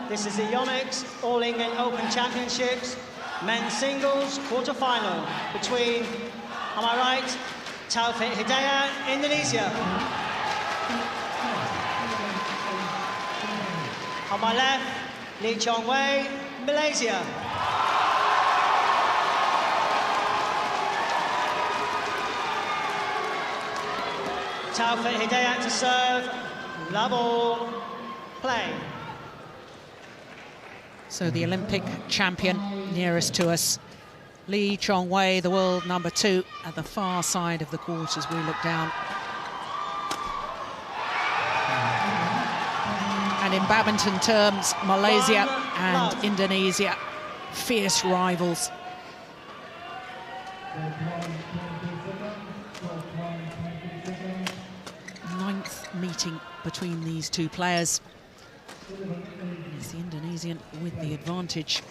This is the Yonex All England Open Championships men's singles quarter-final between, on my right, Taufik Hidayat, Indonesia. On my left, Chong Wei, Malaysia. Taufik Hidayat to serve, love all, play. So the Olympic champion nearest to us, Chong Wei, the world number 2, at the far side of the court as we look down. And in badminton terms, Malaysia and Indonesia, fierce rivals. Ninth meeting between these two players. It's the Indonesian with the advantage.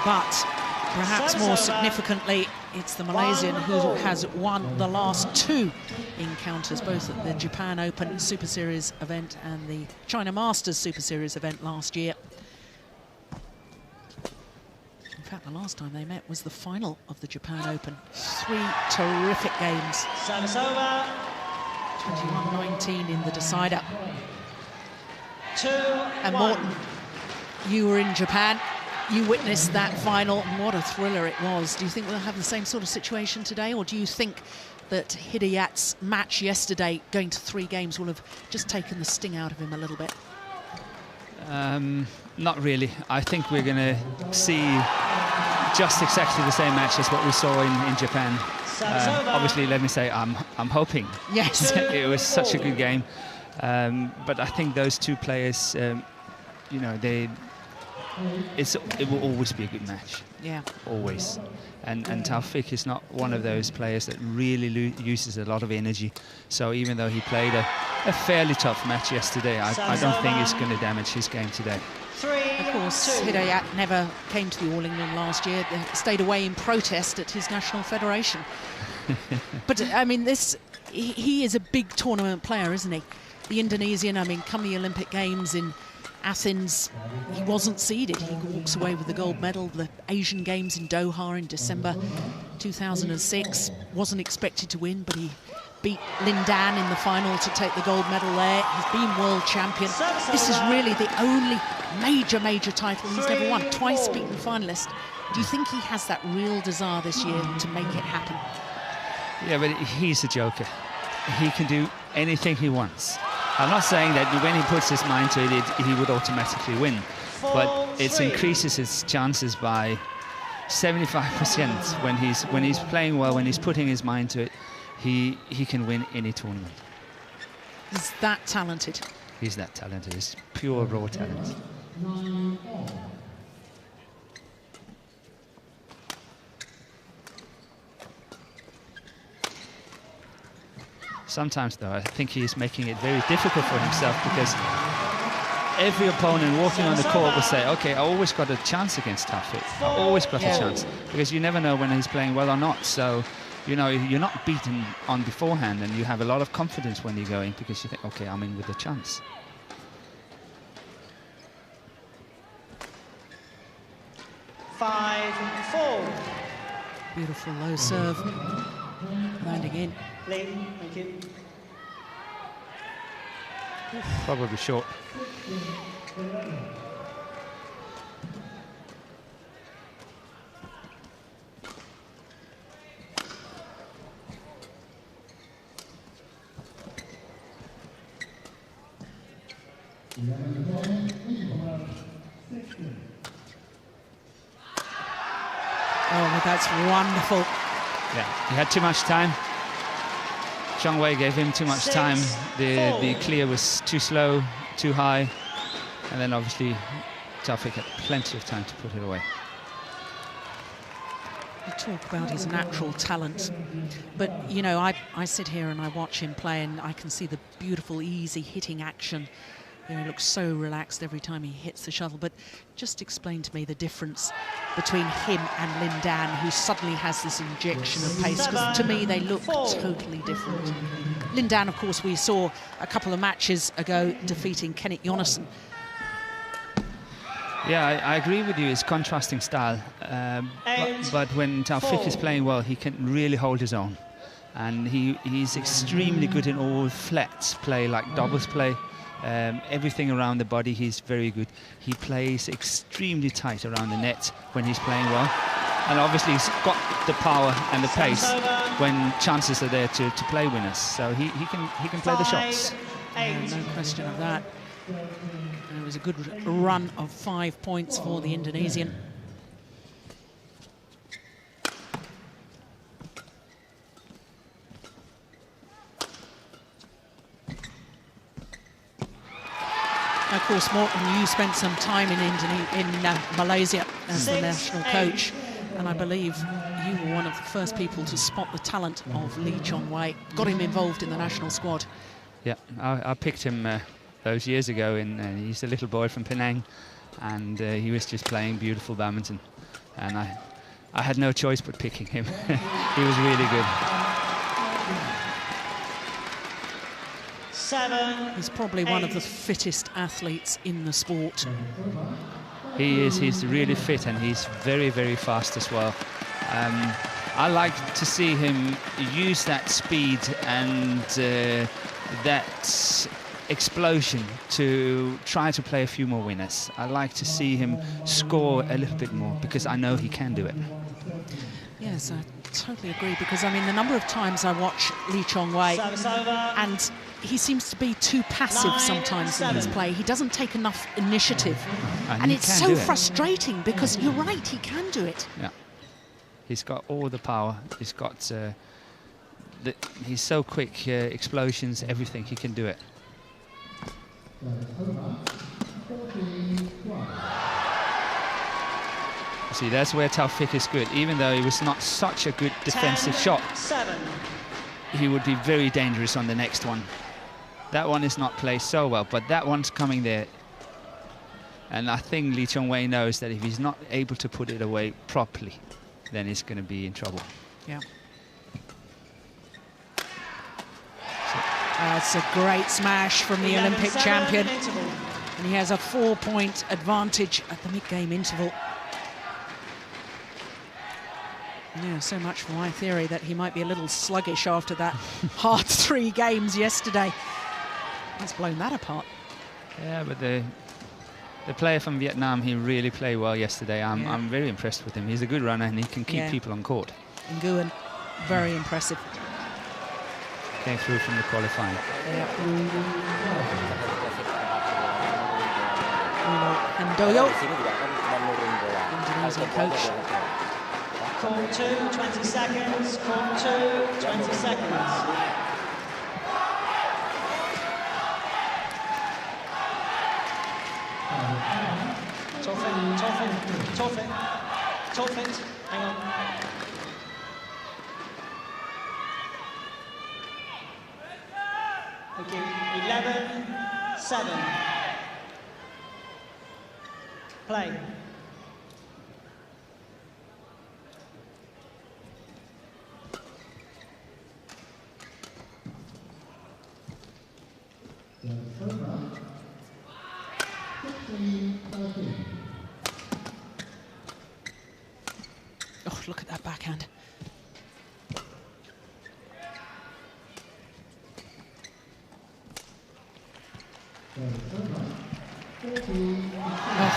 But perhaps more significantly, it's the Malaysian who has won the last 2 encounters, both at the Japan Open Super Series event and the China Masters Super Series event last year. In fact, the last time they met was the final of the Japan Open. 3 terrific games. Service over. 21-19 in the decider. 2-1. And Morten, you were in Japan. You witnessed that final. What a thriller it was. Do you think we'll have the same sort of situation today, or do you think that Hidayat's match yesterday, going to 3 games, will have just taken the sting out of him a little bit? Not really. I think we're going to see just exactly the same match as what we saw in Japan. Obviously, let me say, I'm hoping. Yes. It was such a good game. But I think those 2 players, you know, it will always be a good match. Yeah. Always. And Taufik is not one of those players that really uses a lot of energy. So even though he played a fairly tough match yesterday, I don't think it's going to damage his game today. Of course, Hidayat never came to the All England last year. Stayed away in protest at his national federation. But I mean, he is a big tournament player, isn't he? The Indonesian, I mean, come the Olympic Games in Athens, he wasn't seeded. He walks away with the gold medal. The Asian Games in Doha in December 2006, wasn't expected to win, but he beat Lindan in the final to take the gold medal there. He's been world champion. This is really the only major title he's never won. Twice beaten finalist. Do you think he has that real desire this year to make it happen? Yeah, but he's a joker. He can do anything he wants. I'm not saying that when he puts his mind to it, he would automatically win, but it increases his chances by 75% when he's playing well, when he's putting his mind to it. He can win any tournament. He's that talented. He's that talented. It's pure raw talent. Sometimes, though, I think he's making it very difficult for himself, because every opponent walking on the court will say, okay, I always got a chance against Taufik. I always got a chance, because you never know when he's playing well or not. So, you know, you're not beaten on beforehand, and you have a lot of confidence when you go in, because you think, okay, I'm in with a chance. Beautiful low serve. Landing in. Thank you. Probably short. Oh, that's wonderful. Yeah, he had too much time. Chong Wei gave him too much time. The clear was too slow, too high, and then obviously Taufik had plenty of time to put it away. You talk about his natural talent, but you know, I sit here and I watch him play, and I can see the beautiful, easy hitting action You know, he looks so relaxed every time he hits the shuttle. But just explain to me the difference between him and Lin Dan, who suddenly has this injection of pace, because to me they look totally different. Lin Dan, of course, we saw a couple of matches ago defeating Kenneth Jonassen. Yeah, I agree with you. It's contrasting style, but when Taufik is playing well, he can really hold his own, and he's extremely good in all flats play, like doubles play. Everything around the body, he's very good. He plays extremely tight around the net when he's playing well, and obviously he's got the power and the pace when chances are there to play winners. So he can play the shots. No question of that. And it was a good run of 5 points for the Indonesian. Of course, Morten, you spent some time in Malaysia as the national coach, and I believe you were one of the first people to spot the talent of Lee Chong Wei, got him involved in the national squad. Yeah, I picked him those years ago. He's a little boy from Penang, and he was just playing beautiful badminton, and I had no choice but picking him. He was really good. He's probably one of the fittest athletes in the sport. He is. He's really fit, and he's very, very fast as well. I like to see him use that speed and that explosion to try to play a few more winners. I like to see him score a little bit more, because I know he can do it. Yes, I totally agree, because I mean the number of times I watch Lee Chong Wei and he seems to be too passive sometimes in his play. He doesn't take enough initiative, and it's so frustrating, because you're right, he can do it. Yeah, he's got all the power. He's got he's so quick, explosions, everything. He can do it. See, that's where Taufik is good. Even though he was not such a good defensive shot, he would be very dangerous on the next one. That one is not played so well, but that one's coming there. And I think Lee Chong Wei knows that if he's not able to put it away properly, then he's going to be in trouble. Yeah. That's a great smash from the Olympic champion. And he has a 4-point advantage at the mid-game interval. Yeah, so much for my theory that he might be a little sluggish after that hard 3 games yesterday. He's blown that apart. Yeah, but the player from Vietnam, he really played well yesterday. I'm very impressed with him. He's a good runner, and he can keep people on court. Nguyen, very impressive. Came through from the qualifying. Yeah. Handoyo, Indonesian coach. Court 2, 20 seconds. Court 2, 20 seconds. Taufik, hang on. Thank you. 11-7. Play. Oh, look at that backhand. Oh,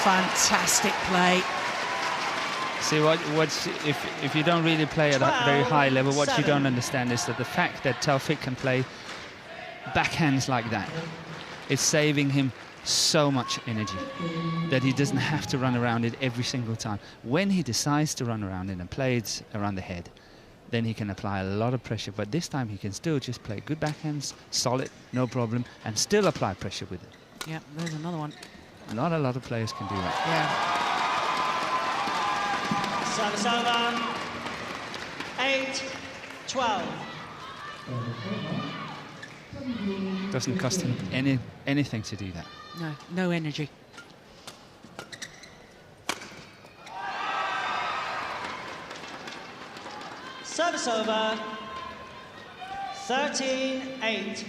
fantastic play. See, if you don't really play at a very high level, what you don't understand is that the fact that Taufik can play backhands like that, it's saving him so much energy that he doesn't have to run around it every single time. When he decides to run around it and play it around the head, then he can apply a lot of pressure. But this time he can still just play good backhands, solid, no problem, and still apply pressure with it. Yeah, there's another one. Not a lot of players can do that. Yeah. Service over. 8-12. Doesn't cost him anything to do that. No, no energy. Service over. 13-8.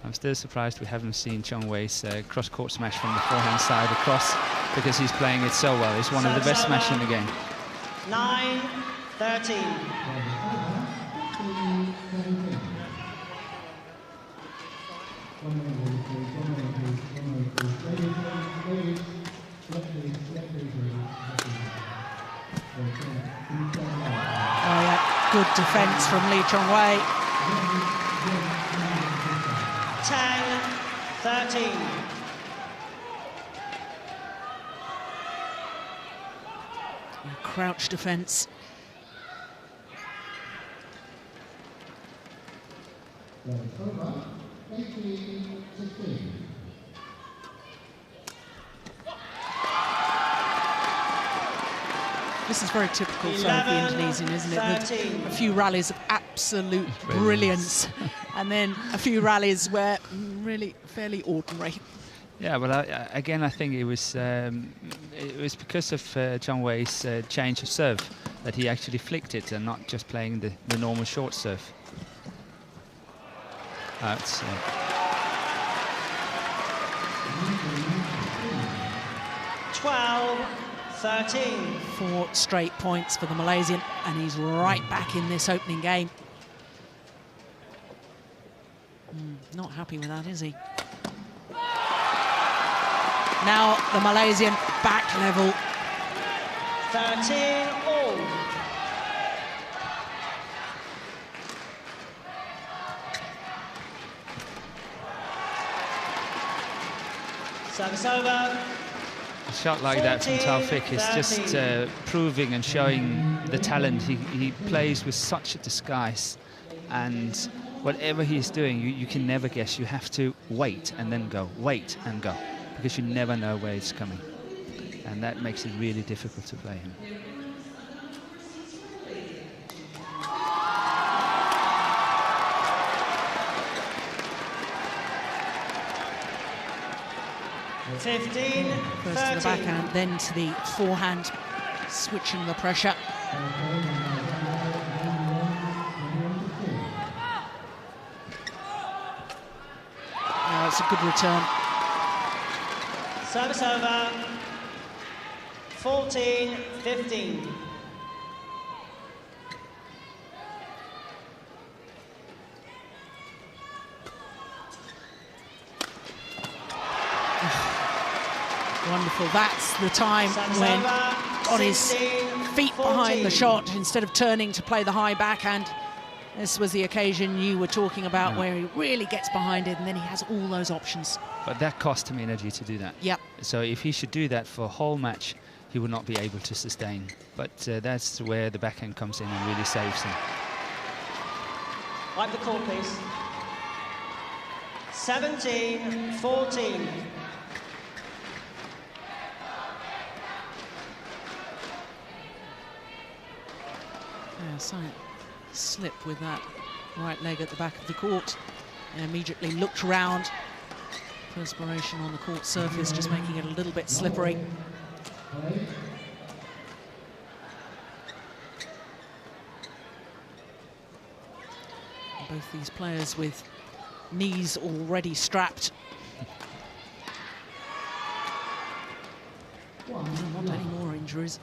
I'm still surprised we haven't seen Chong Wei's cross-court smash from the forehand side across, because he's playing it so well. He's one of the best smash in the game. 9-13. Oh yeah, good defence from Chong Wei. 10-13. Crouch defence. This is very typical for the Indonesian, isn't it? A few rallies of absolute brilliance and then a few rallies where really fairly ordinary. Yeah, but again, I think it was because of Chong Wei's change of serve that he actually flicked it and not just playing the normal short serve. It's 12-13. 4 straight points for the Malaysian, and he's right back in this opening game. Not happy with that, is he? Now the Malaysian back level. 13-all. Service over. A shot like that from Taufik is just proving and showing the talent. He plays with such a disguise, and whatever he's doing, you can never guess. You have to wait and then go, wait and go, because you never know where it's coming. And that makes it really difficult to play him. First to the backhand, then to the forehand, switching the pressure. It's a good return. Service over. 14-15. Wonderful. That's the time when got his feet behind the shot instead of turning to play the high backhand. This was the occasion you were talking about, where he really gets behind it and then he has all those options. But that cost him energy to do that. Yep. So if he should do that for a whole match, he would not be able to sustain. But that's where the backhand comes in and really saves him. Wipe the court, please. 17-14. Yeah, slight slip with that right leg at the back of the court. And immediately looked round. Perspiration on the court surface, just making it a little bit slippery. Both these players with knees already strapped. Don't want any more injuries.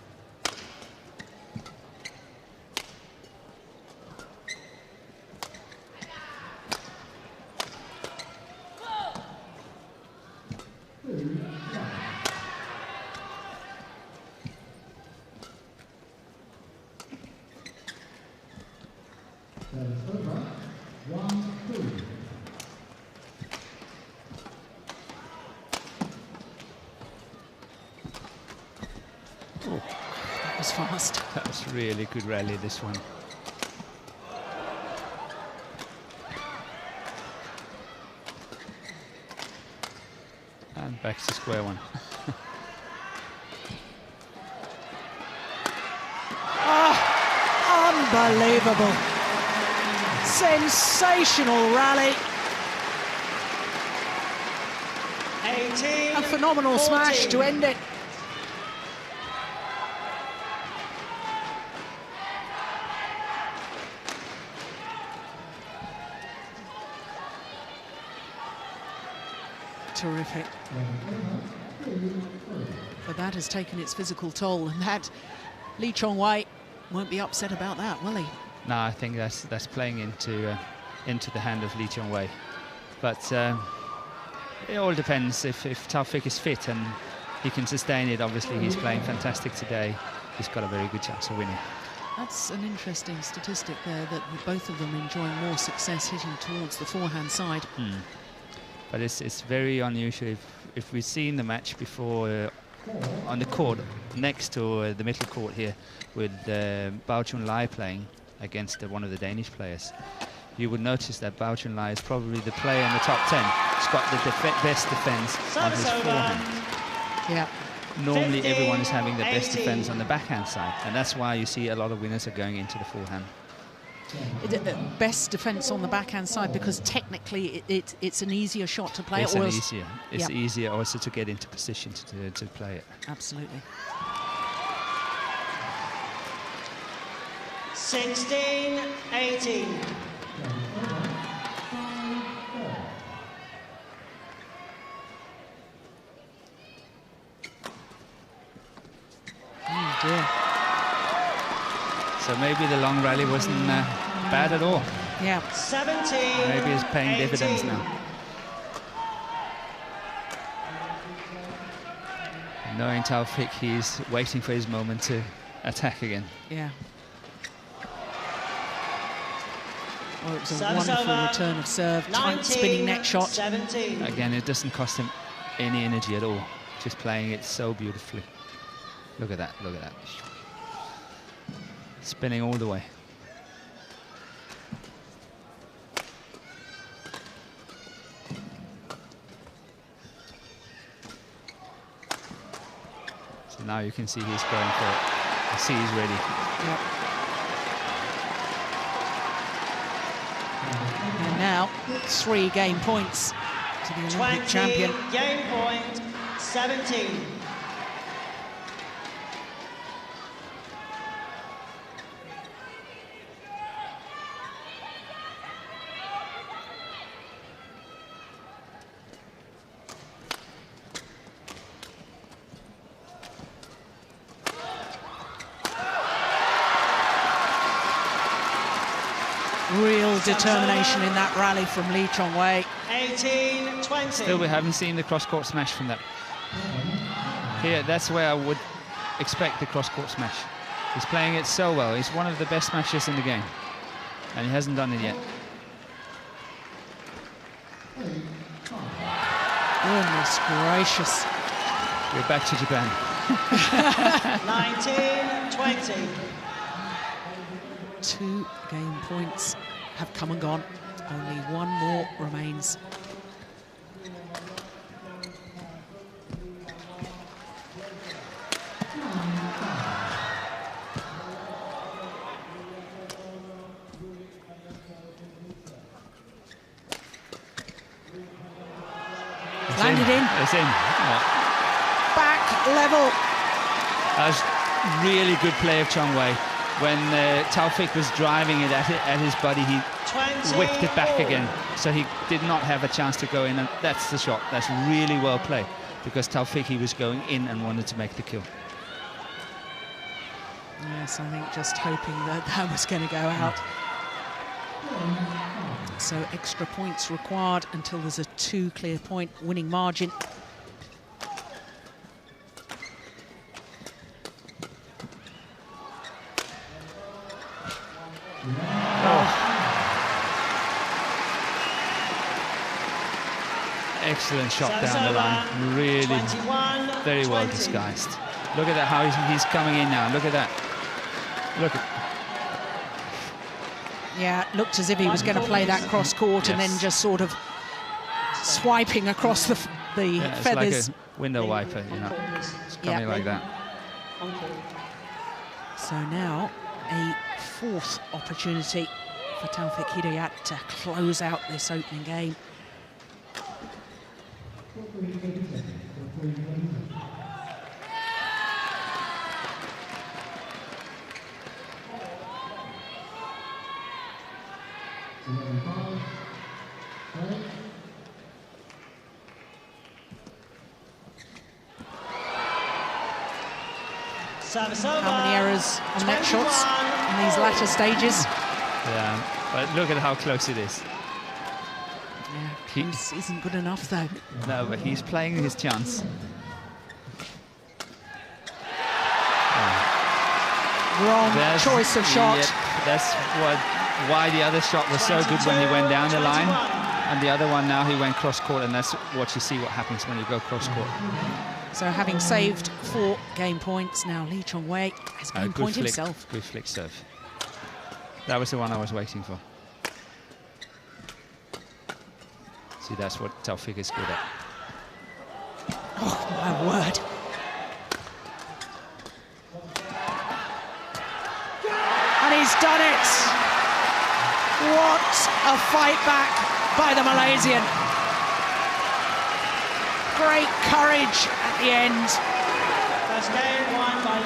That was fast. That was really good rally, this one. And back to square one. Unbelievable. Sensational rally. 18, A phenomenal 14. smash to end it. Terrific. But that has taken its physical toll, and that Chong Wei won't be upset about that, will he? No, I think that's playing into the hand of Chong Wei. But it all depends if Taufik is fit and he can sustain it. Obviously, he's playing fantastic today. He's got a very good chance of winning. That's an interesting statistic there, that both of them enjoying more success hitting towards the forehand side. But it's very unusual. If we've seen the match before on the court next to the middle court here with Bao Chun-lai playing against one of the Danish players, you would notice that Bao Chun-lai is probably the player in the top 10. He's got the best defense on his forehand. Yeah. Normally everyone is having the best defense on the backhand side, and that's why you see a lot of winners are going into the forehand. Best defence on the backhand side, because technically it's an easier shot to play. It's easier also to get into position to play it. Absolutely. 16, 18. Oh dear. So maybe the long rally wasn't bad at all. Yeah. 17, Maybe it's paying 18. dividends now. Knowing Taufik, he's waiting for his moment to attack again. Yeah. Oh, it was a Service wonderful over. return of serve. 19, Tight spinning net shot. 17. Again, it doesn't cost him any energy at all. Just playing it so beautifully. Look at that, look at that. Spinning all the way. So now you can see he's going for it. You see he's ready. Yep. And now 3 game points to the Olympic 20, champion. game point, 17. Real determination in that rally from Chong Wei. 18, 20. Still, we haven't seen the cross-court smash from that. Here, that's where I would expect the cross-court smash. He's playing it so well. He's one of the best smashers in the game, and he hasn't done it yet. Goodness gracious. We're back to Japan. 19, 20. 2 game points have come and gone. Only 1 more remains. Landed in. It's in. Yeah. Back level. That was really good play of Chong Wei. When Taufik was driving it at his body, he 20 whipped it back all. again. So he did not have a chance to go in, and that's the shot. That's really well played, because Taufik, he was going in and wanted to make the kill. Yes, I think just hoping that that was going to go out. So extra points required until there's a 2 clear point winning margin. Excellent shot Service down the over. line. Really 21, very well 20. disguised. Look at that, how he's coming in now. Look at that. Look at. Yeah, it looked as if he was going to play that cross court and then Yes. just sort of swiping across the Yeah, it's feathers. like a window wiper, you know. It's coming like that. So now a fourth opportunity for Taufik Hidayat to close out this opening game. Service over. How many errors on net shots in these latter stages? Yeah, but look at how close it is. Yeah, this isn't good enough though. No, but he's playing his chance. Wrong choice of shot. Yeah, that's why the other shot was so good when he went down the line, and the other one now he went cross court, and that's what you see what happens when you go cross court. So having saved 4 game points, now Chong Wei has game point himself. Good flick serve. That was the one I was waiting for. See, that's what Taufik is good at. Oh, my word. And he's done it! What a fight back by the Malaysian. Great courage at the end. First game won by